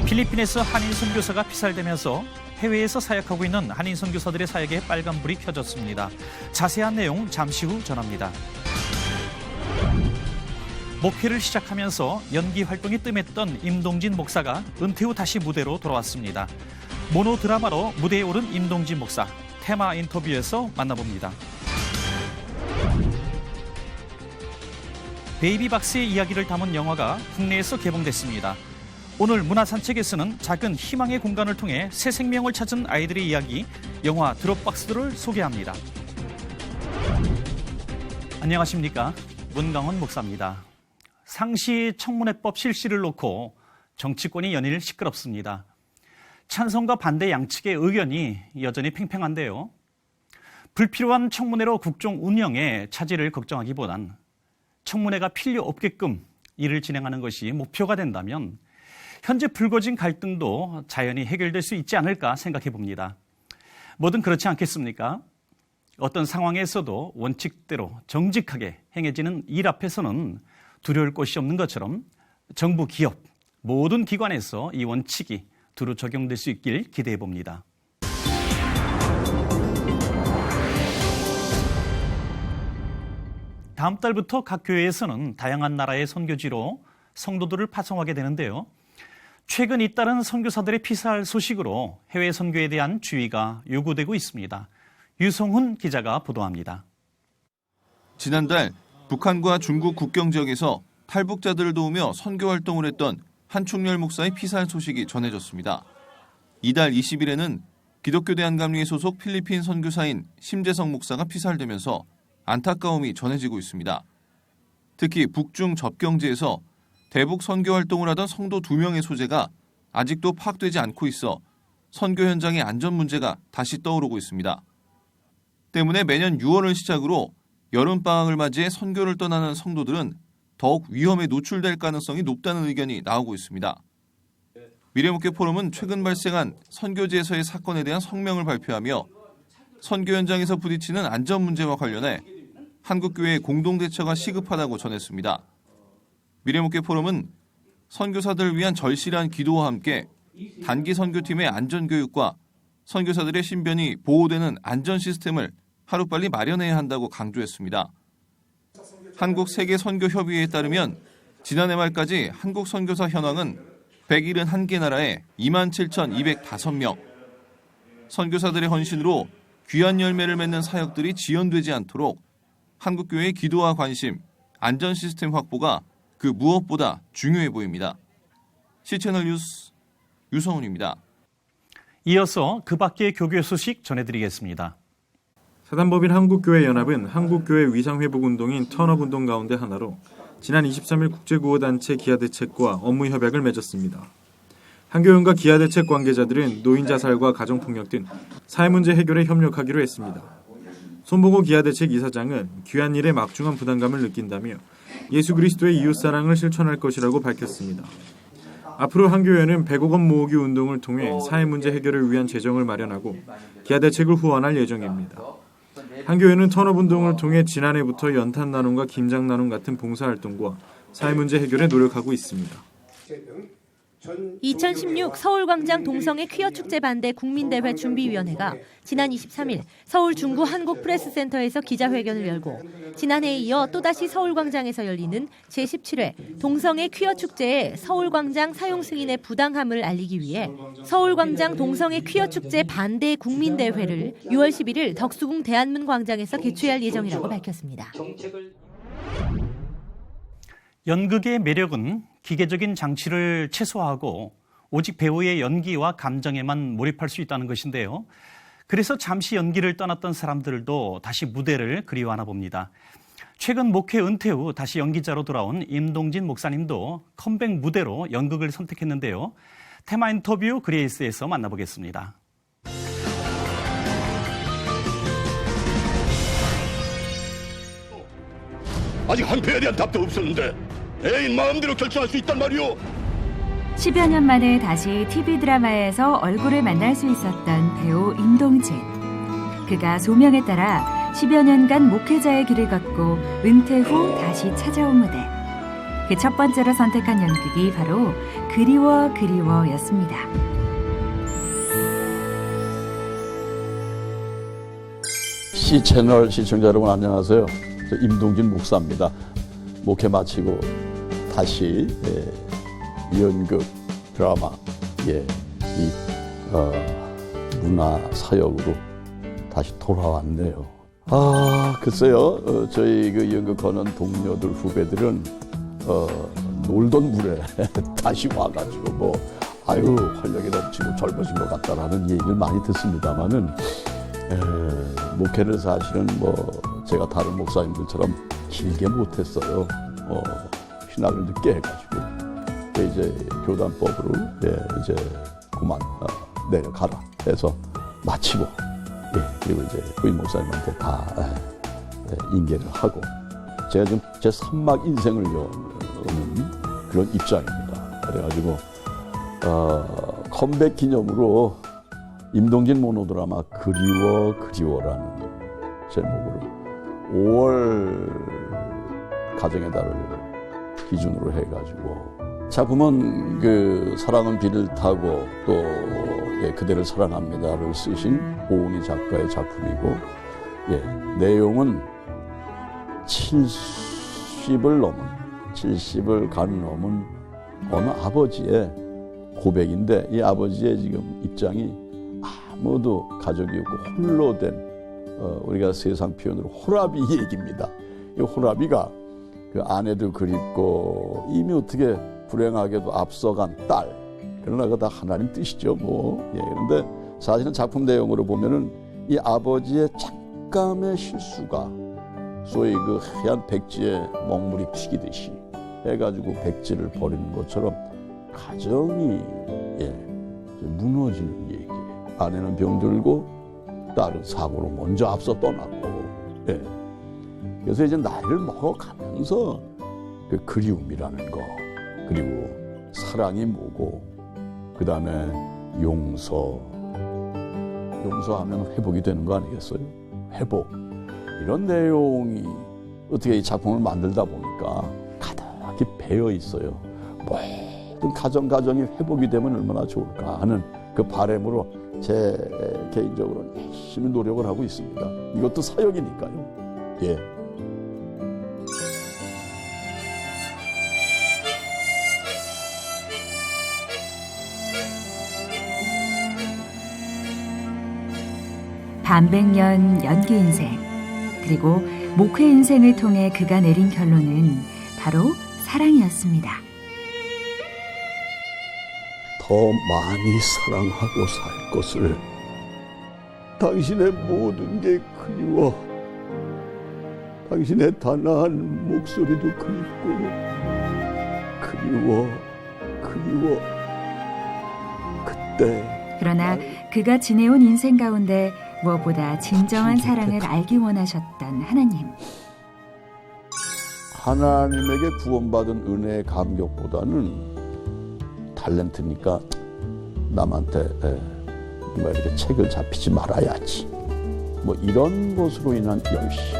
필리핀에서 한인 선교사가 피살되면서 해외에서 사역하고 있는 한인 선교사들의 사역에 빨간불이 켜졌습니다. 자세한 내용 잠시 후 전합니다. 목회를 시작하면서 연기 활동이 뜸했던 임동진 목사가 은퇴 후 다시 무대로 돌아왔습니다. 모노 드라마로 무대에 오른 임동진 목사, 테마 인터뷰에서 만나봅니다. 베이비박스의 이야기를 담은 영화가 국내에서 개봉됐습니다. 오늘 문화산책에서는 작은 희망의 공간을 통해 새 생명을 찾은 아이들의 이야기, 영화 드롭박스들을 소개합니다. 안녕하십니까? 문강원 목사입니다. 상시 청문회법 실시를 놓고 정치권이 연일 시끄럽습니다. 찬성과 반대 양측의 의견이 여전히 팽팽한데요. 불필요한 청문회로 국정 운영에 차질을 걱정하기보단 청문회가 필요 없게끔 일을 진행하는 것이 목표가 된다면 현재 불거진 갈등도 자연히 해결될 수 있지 않을까 생각해 봅니다. 뭐든 그렇지 않겠습니까? 어떤 상황에서도 원칙대로 정직하게 행해지는 일 앞에서는 두려울 것이 없는 것처럼 정부, 기업, 모든 기관에서 이 원칙이 두루 적용될 수 있길 기대해 봅니다. 다음 달부터 각 교회에서는 다양한 나라의 선교지로 성도들을 파송하게 되는데요. 최근 잇따른 선교사들의 피살 소식으로 해외 선교에 대한 주의가 요구되고 있습니다. 유성훈 기자가 보도합니다. 지난달 북한과 중국 국경 지역에서 탈북자들을 도우며 선교 활동을 했던 한충렬 목사의 피살 소식이 전해졌습니다. 이달 20일에는 기독교 대한감리회 소속 필리핀 선교사인 심재성 목사가 피살되면서 안타까움이 전해지고 있습니다. 특히 북중 접경지에서 대북 선교 활동을 하던 성도 2명의 소재가 아직도 파악되지 않고 있어 선교 현장의 안전 문제가 다시 떠오르고 있습니다. 때문에 매년 6월을 시작으로 여름방학을 맞이해 선교를 떠나는 성도들은 더욱 위험에 노출될 가능성이 높다는 의견이 나오고 있습니다. 미래목회 포럼은 최근 발생한 선교지에서의 사건에 대한 성명을 발표하며 선교 현장에서 부딪히는 안전 문제와 관련해 한국교회의 공동대처가 시급하다고 전했습니다. 미래목회 포럼은 선교사들을 위한 절실한 기도와 함께 단기 선교팀의 안전교육과 선교사들의 신변이 보호되는 안전 시스템을 하루빨리 마련해야 한다고 강조했습니다. 한국세계선교협의회에 따르면 지난해 말까지 한국 선교사 현황은 171개 나라에 27,205명. 선교사들의 헌신으로 귀한 열매를 맺는 사역들이 지연되지 않도록 한국교회의 기도와 관심, 안전 시스템 확보가 그 무엇보다 중요해 보입니다. C채널 뉴스 유성훈입니다. 이어서 그 밖의 교교 소식 전해드리겠습니다. 사단법인 한국교회연합은 한국교회 위상회복운동인 턴업운동 가운데 하나로 지난 23일 국제구호단체 기아대책과 업무협약을 맺었습니다. 한교연과 기아대책 관계자들은 노인 자살과 가정폭력 등 사회문제 해결에 협력하기로 했습니다. 손보고 기아대책 이사장은 귀한 일에 막중한 부담감을 느낀다며 예수 그리스도의 이웃사랑을 실천할 것이라고 밝혔습니다. 앞으로 한교회는 100억 원 모으기 운동을 통해 사회문제 해결을 위한 재정을 마련하고 기아대책을 후원할 예정입니다. 한교회는 턴업운동을 통해 지난해부터 연탄 나눔과 김장 나눔 같은 봉사활동과 사회문제 해결에 노력하고 있습니다. 2016 서울광장 동성애 퀴어축제 반대 국민대회 준비위원회가 지난 23일 서울 중구 한국프레스센터에서 기자회견을 열고 지난해에 이어 또다시 서울광장에서 열리는 제17회 동성애 퀴어축제의 서울광장 사용 승인의 부당함을 알리기 위해 서울광장 동성애 퀴어축제 반대 국민대회를 6월 11일 덕수궁 대한문광장에서 개최할 예정이라고 밝혔습니다. 연극의 매력은 기계적인 장치를 최소화하고 오직 배우의 연기와 감정에만 몰입할 수 있다는 것인데요. 그래서 잠시 연기를 떠났던 사람들도 다시 무대를 그리워하나 봅니다. 최근 목회 은퇴 후 다시 연기자로 돌아온 임동진 목사님도 컴백 무대로 연극을 선택했는데요. 테마 인터뷰 그레이스에서 만나보겠습니다. 아직 한패에 대한 답도 없었는데 애인 마음대로 결정할 수 있단 말이오. 10여 년 만에 다시 TV 드라마에서 얼굴을 만날 수 있었던 배우 임동진. 그가 소명에 따라 10여 년간 목회자의 길을 걷고 은퇴 후 다시 찾아온 무대. 그 첫 번째로 선택한 연극이 바로 그리워 그리워였습니다. C채널 시청자 여러분 안녕하세요. 저 임동진 목사입니다. 목회 마치고 다시 연극, 드라마, 이 문화 사역으로 다시 돌아왔네요. 글쎄요. 저희 그 연극하는 동료들, 후배들은 놀던 물에 다시 와가지고 활력이 넘치고 젊어진 것 같다라는 얘기를 많이 듣습니다만은 목회를 사실은 제가 다른 목사님들처럼 길게 못했어요. 신학을 늦게 해가지고 이제 교단법으로 이제 그만 내려가라 해서 마치고 그리고 이제 후임 목사님한테 다 인계를 하고 제가 지금 제 3막 인생을 여는 그런 입장입니다. 그래가지고 컴백 기념으로 임동진 모노드라마 그리워 그리워라는 제목으로 5월 가정의 달을 기준으로 해가지고 작품은 그 사랑은 비를 타고 또 그대를 사랑합니다를 쓰신 오은희 작가의 작품이고 내용은 70을 간 넘은 어느 아버지의 고백인데 이 아버지의 지금 입장이 아무도 가족이 없고 홀로 된 우리가 세상 표현으로 호라비 얘기입니다. 이 호라비가 그 아내도 그립고 이미 어떻게 불행하게도 앞서간 딸 그러나 그거 다 하나님 뜻이죠 그런데 사실은 작품 내용으로 보면은 이 아버지의 잠깐의 실수가 소위 그 하얀 백지에 먹물이 튀기듯이 해가지고 백지를 버리는 것처럼 가정이 무너지는 얘기. 아내는 병들고 딸은 사고로 먼저 앞서 떠났고 그래서 이제 나이를 먹어가면서 그 그리움이라는 거 그리고 사랑이 뭐고 그 다음에 용서하면 회복이 되는 거 아니겠어요? 회복 이런 내용이 어떻게 이 작품을 만들다 보니까 가득히 배어 있어요. 모든 가정이 회복이 되면 얼마나 좋을까 하는 그 바람으로 제 개인적으로 열심히 노력을 하고 있습니다. 이것도 사역이니까요. 반백년 연기 인생 그리고 목회 인생을 통해 그가 내린 결론은 바로 사랑이었습니다. 더 많이 사랑하고 살 것을 당신의 모든 게 그리워 당신의 단아한 목소리도 그립고 그리워 그때 그러나 그가 지내온 인생 가운데 무엇보다 진정한 사랑을 알기 원하셨던 하나님. 하나님에게 구원받은 은혜의 감격보다는 탤런트니까 남한테 이렇게 책을 잡히지 말아야지 이런 것으로 인한 열심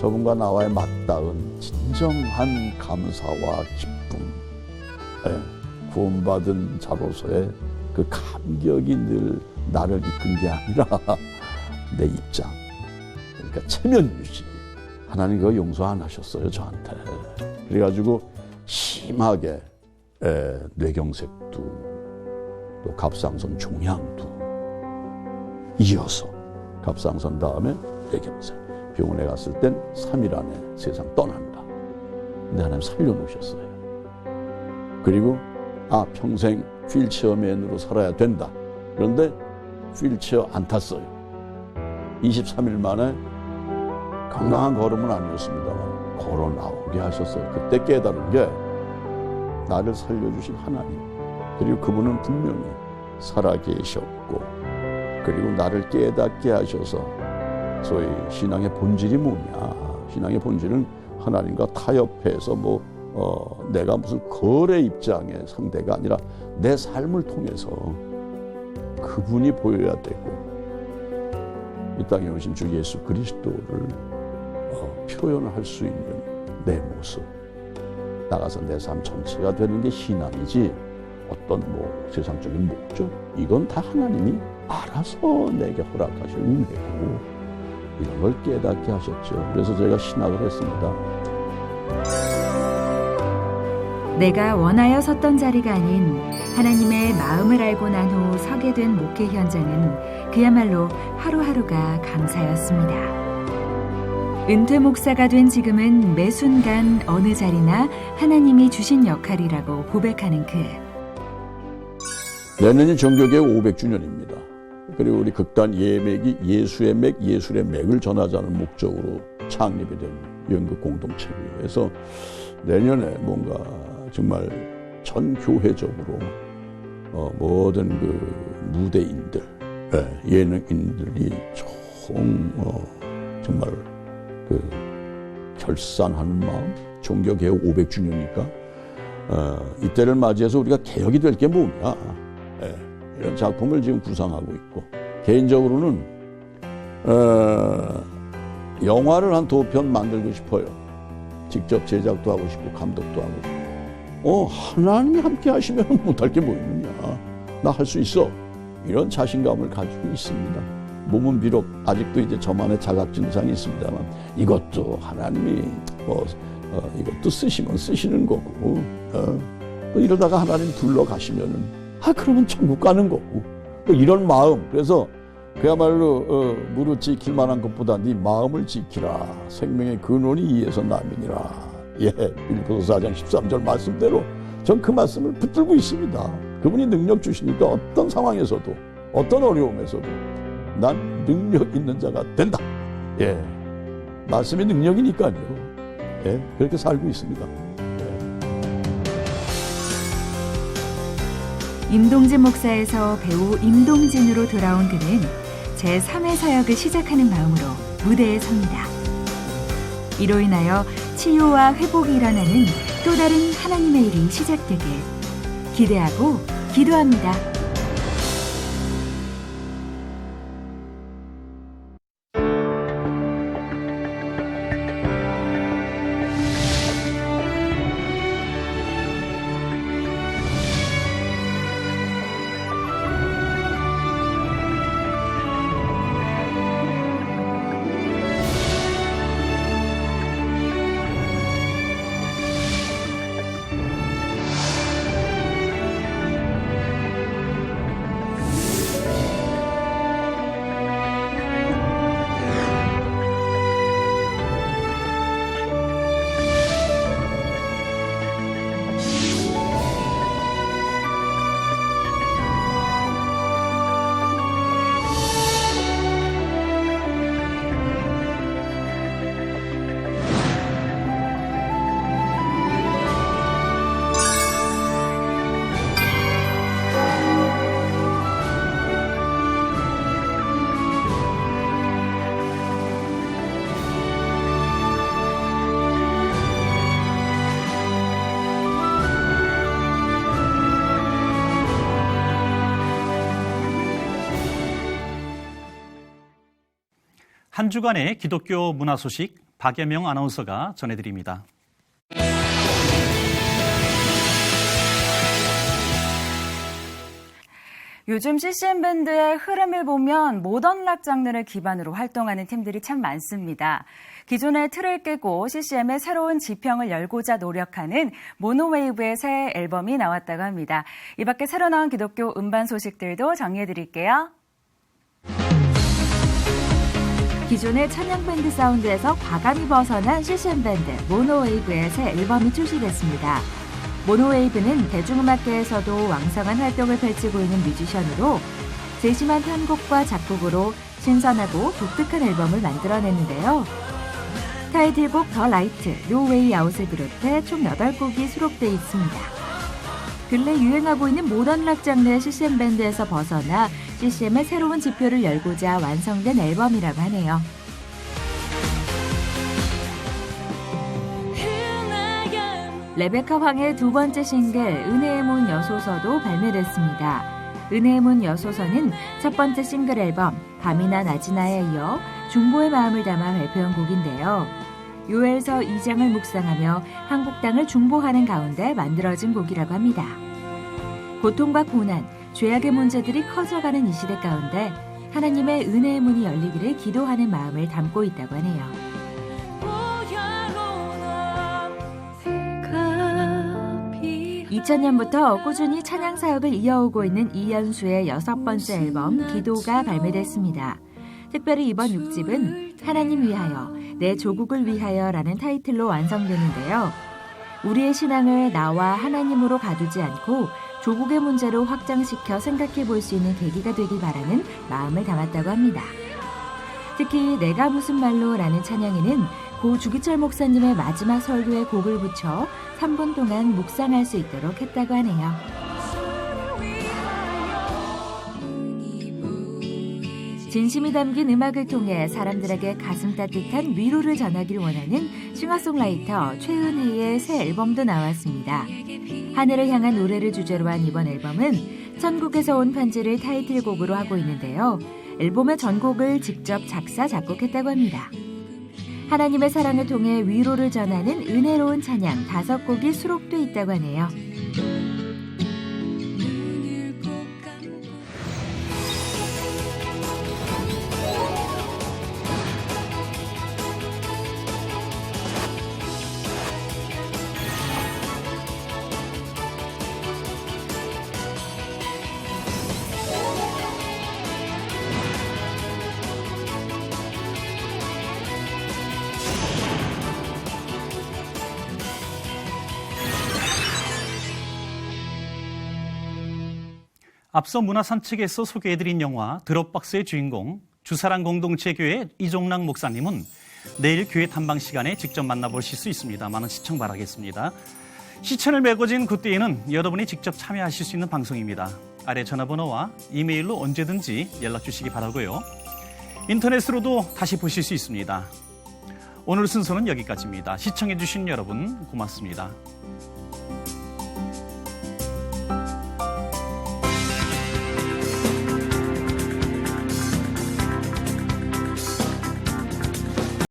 저분과 나와의 맞닿은 진정한 감사와 기쁨 구원받은 자로서의 그 감격이 늘 나를 이끈 게 아니라 내 입장 그러니까 체면 유지 하나님 그거 용서 안 하셨어요 저한테 그래가지고 심하게 뇌경색도 또 갑상선 종양도 이어서 갑상선 다음에 뇌경색 병원에 갔을 땐 3일 안에 세상 떠난다 근데 하나님 살려놓으셨어요 그리고 평생 휠체어맨으로 살아야 된다 그런데 휠체어 안 탔어요 23일 만에 건강한 걸음은 아니었습니다만 걸어 나오게 하셨어요 그때 깨달은 게 나를 살려주신 하나님 그리고 그분은 분명히 살아계셨고 그리고 나를 깨닫게 하셔서 소위 신앙의 본질이 뭐냐 신앙의 본질은 하나님과 타협해서 내가 무슨 거래 입장의 상대가 아니라 내 삶을 통해서 그분이 보여야 되고 이 땅에 오신 주 예수 그리스도를 표현할 수 있는 내 모습 나가서 내 삶 전체가 되는 게 신앙이지 어떤 세상적인 목적 이건 다 하나님이 알아서 내게 허락하실 은혜고 이런 걸 깨닫게 하셨죠. 그래서 제가 신학을 했습니다. 내가 원하여 섰던 자리가 아닌 하나님의 마음을 알고 난 후 서게 된 목회 현장은 그야말로 하루하루가 감사였습니다. 은퇴 목사가 된 지금은 매 순간 어느 자리나 하나님이 주신 역할이라고 고백하는 그. 내년이 종교개혁 500주년입니다. 그리고 우리 극단 예맥이 예수의 맥, 예술의 맥을 전하자는 목적으로 창립이 된 연극 공동체고요. 그래서 내년에 뭔가 정말 전 교회적으로 모든 그 무대인들, 예능인들이 정말 그 결산하는 마음, 종교개혁 500주년이니까 이때를 맞이해서 우리가 개혁이 될 게 뭐냐, 이런 작품을 지금 구상하고 있고, 개인적으로는 영화를 한 2편 만들고 싶어요. 직접 제작도 하고 싶고 감독도 하고 싶고. 하나님이 함께 하시면 못할 게 뭐 있느냐, 나 할 수 있어, 이런 자신감을 가지고 있습니다. 몸은 비록 아직도 이제 저만의 자각 증상이 있습니다만 이것도 하나님이 이것도 쓰시면 쓰시는 거고, 또 이러다가 하나님 불러가시면은 그러면 천국 가는 거고, 이런 마음. 그래서 그야말로 무릇 지킬 만한 것보다 네 마음을 지키라, 생명의 근원이 이에서 남이니라. 빌보서 4장 13절 말씀대로 전 그 말씀을 붙들고 있습니다. 그분이 능력 주시니까 어떤 상황에서도 어떤 어려움에서도 난 능력 있는 자가 된다. 말씀이 능력이니까요. 그렇게 살고 있습니다. 임동진 목사에서 배우 임동진으로 돌아온 그는 제3의 사역을 시작하는 마음으로 무대에 섭니다. 이로 인하여 치유와 회복이 일어나는 또 다른 하나님의 일이 시작되길 기대하고 기도합니다. 한 주간의 기독교 문화 소식 박예명 아나운서가 전해드립니다. 요즘 CCM 밴드의 흐름을 보면 모던 락 장르를 기반으로 활동하는 팀들이 참 많습니다. 기존의 틀을 깨고 CCM의 새로운 지평을 열고자 노력하는 모노웨이브의 새 앨범이 나왔다고 합니다. 이 밖에 새로 나온 기독교 음반 소식들도 정리해드릴게요. 기존의 찬양밴드 사운드에서 과감히 벗어난 CCM 밴드 모노웨이브의 새 앨범이 출시됐습니다. 모노웨이브는 대중음악계에서도 왕성한 활동을 펼치고 있는 뮤지션으로 세심한 편곡과 작곡으로 신선하고 독특한 앨범을 만들어냈는데요. 타이틀곡 더 라이트, 노 웨이 아웃을 비롯해 총 8곡이 수록되어 있습니다. 근래 유행하고 있는 모던 락 장르의 CCM 밴드에서 벗어나 CCM의 새로운 지표를 열고자 완성된 앨범이라고 하네요. 레베카 황의 두 번째 싱글 은혜의 문 여소서도 발매됐습니다. 은혜의 문 여소서는 첫 번째 싱글 앨범 밤이나 낮이나에 이어 중보의 마음을 담아 발표한 곡인데요. 요엘서 2장을 묵상하며 한국 땅을 중보하는 가운데 만들어진 곡이라고 합니다. 고통과 고난, 죄악의 문제들이 커져가는 이 시대 가운데 하나님의 은혜의 문이 열리기를 기도하는 마음을 담고 있다고 하네요. 2000년부터 꾸준히 찬양 사역을 이어오고 있는 이연수의 6번째 앨범 기도가 발매됐습니다. 특별히 이번 6집은 하나님 위하여, 내 조국을 위하여라는 타이틀로 완성되는데요. 우리의 신앙을 나와 하나님으로 가두지 않고 조국의 문제로 확장시켜 생각해 볼 수 있는 계기가 되길 바라는 마음을 담았다고 합니다. 특히 내가 무슨 말로라는 찬양에는 고 주기철 목사님의 마지막 설교에 곡을 붙여 3분 동안 묵상할 수 있도록 했다고 하네요. 진심이 담긴 음악을 통해 사람들에게 가슴 따뜻한 위로를 전하길 원하는 싱어송라이터 최은혜의 새 앨범도 나왔습니다. 하늘을 향한 노래를 주제로 한 이번 앨범은 천국에서 온 편지를 타이틀곡으로 하고 있는데요. 앨범의 전곡을 직접 작사, 작곡했다고 합니다. 하나님의 사랑을 통해 위로를 전하는 은혜로운 찬양 5곡이 수록돼 있다고 하네요. 앞서 문화산책에서 소개해드린 영화 드롭박스의 주인공 주사랑 공동체교회 이종락 목사님은 내일 교회 탐방 시간에 직접 만나보실 수 있습니다. 많은 시청 바라겠습니다. 시천을 메꿔진 그때에는 여러분이 직접 참여하실 수 있는 방송입니다. 아래 전화번호와 이메일로 언제든지 연락 주시기 바라고요. 인터넷으로도 다시 보실 수 있습니다. 오늘 순서는 여기까지입니다. 시청해주신 여러분 고맙습니다.